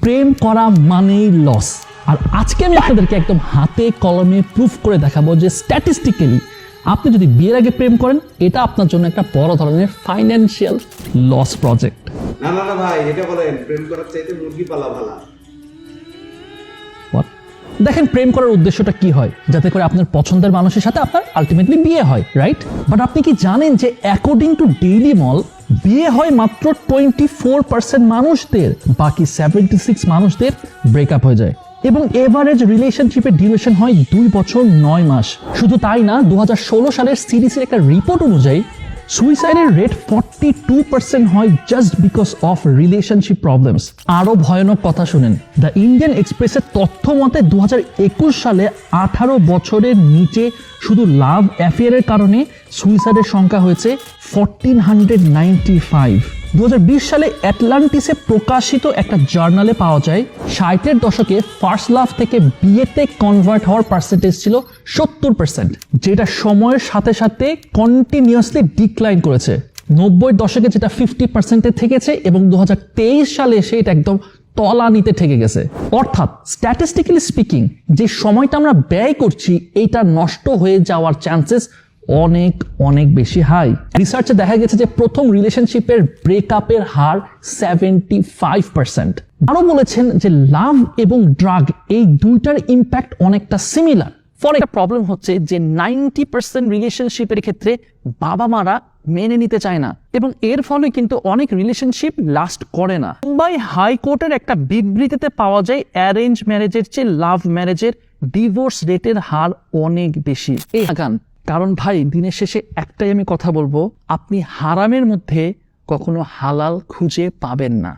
প্রেম করা মানেই লস। আর আজকে আমি আপনাদেরকে একদম হাতে কলমে প্রুফ করে দেখাবো যে স্ট্যাটিস্টিক্যালি আপনি যদি বিয়ের আগে প্রেম করেন এটা আপনার জন্য একটা বড় ধরনের ফাইন্যান্সিয়াল লস প্রজেক্ট। না না না ভাই, এটা বলেন প্রেম করার চাইতে মুরগি পালা ভালো। দেখেন প্রেম করার উদ্দেশ্যটা কি হয়, যাতে করে আপনার পছন্দের মানুষের সাথে আপনার আলটিমেটলি বিয়ে হয়, রাইট? বাট আপনি কি জানেন যে অ্যাকর্ডিং টু ডেইলি মল বিয়ে হয় মাত্র 24% মানুষদের, বাকি 76 মানুষদের ব্রেকআপ হয়ে যায় এবং এভারেজ রিলেশনশিপের ডিউরেশন হয় 2 বছর 9 মাস। শুধু তাই না, 2016 সালের সিডিসির একটা রিপোর্ট অনুযায়ী সুইসাইডের রেট 42% হয় just because of relationship problems. আরো ভয়ানক কথা শুনেন, দ্য ইন্ডিয়ান এক্সপ্রেসের তথ্য মতে 2021 সালে 18 বছরের নিচে শুধু লাভ অ্যাফেয়ারের কারণে সুইসাইডের সংখ্যা হয়েছে 1495। 2020 সালে অ্যাটলান্টিসে প্রকাশিত একটা জার্নালে পাওয়া যায় 60-এর দশকে ফার্স্ট লাভ থেকে বিয়েতে কনভার্ট হওয়ার পার্সেন্টেজ ছিল 70%, যেটা সময়ের সাথে সাথে কন্টিনিউয়াসলি ডিক্লাইন করেছে। 90-এর দশকে যেটা 50%-এ থেকেছে এবং 2023 সালে এসে এটা একদম তলানিতে ঠেকে গেছে। অর্থাৎ স্ট্যাটিস্টিক্যালি স্পিকিং যে সময়টা আমরা ব্যয় করছি এইটা নষ্ট হয়ে যাওয়ার চান্সেস অনেক অনেক বেশি হাই। রিসার্চে দেখা গেছে যে প্রথম রিলেশনশিপের ব্রেকআপের হার 75%। আরো বলেছেন যে লাভ এবং ড্রাগ এই দুইটার ইম্প্যাক্ট অনেকটা সিমিলার। ফলে একটা প্রবলেম হচ্ছে যে 90% রিলেশনশিপের ক্ষেত্রে বাবা মারা মেনে নিতে চায় না এবং এর ফলে কিন্তু অনেক রিলেশনশিপ লাস্ট করে না। মুম্বাই হাইকোর্টের একটা বিবৃতিতে পাওয়া যায় অ্যারেঞ্জ ম্যারেজের চেয়ে লাভ ম্যারেজের ডিভোর্স রেটের হার অনেক বেশি। এই কারণ ভাই দিনের শেষে একটাই আমি কথা বলবো, আপনি হারামের মধ্যে কখনো হালাল খুঁজে পাবেন না।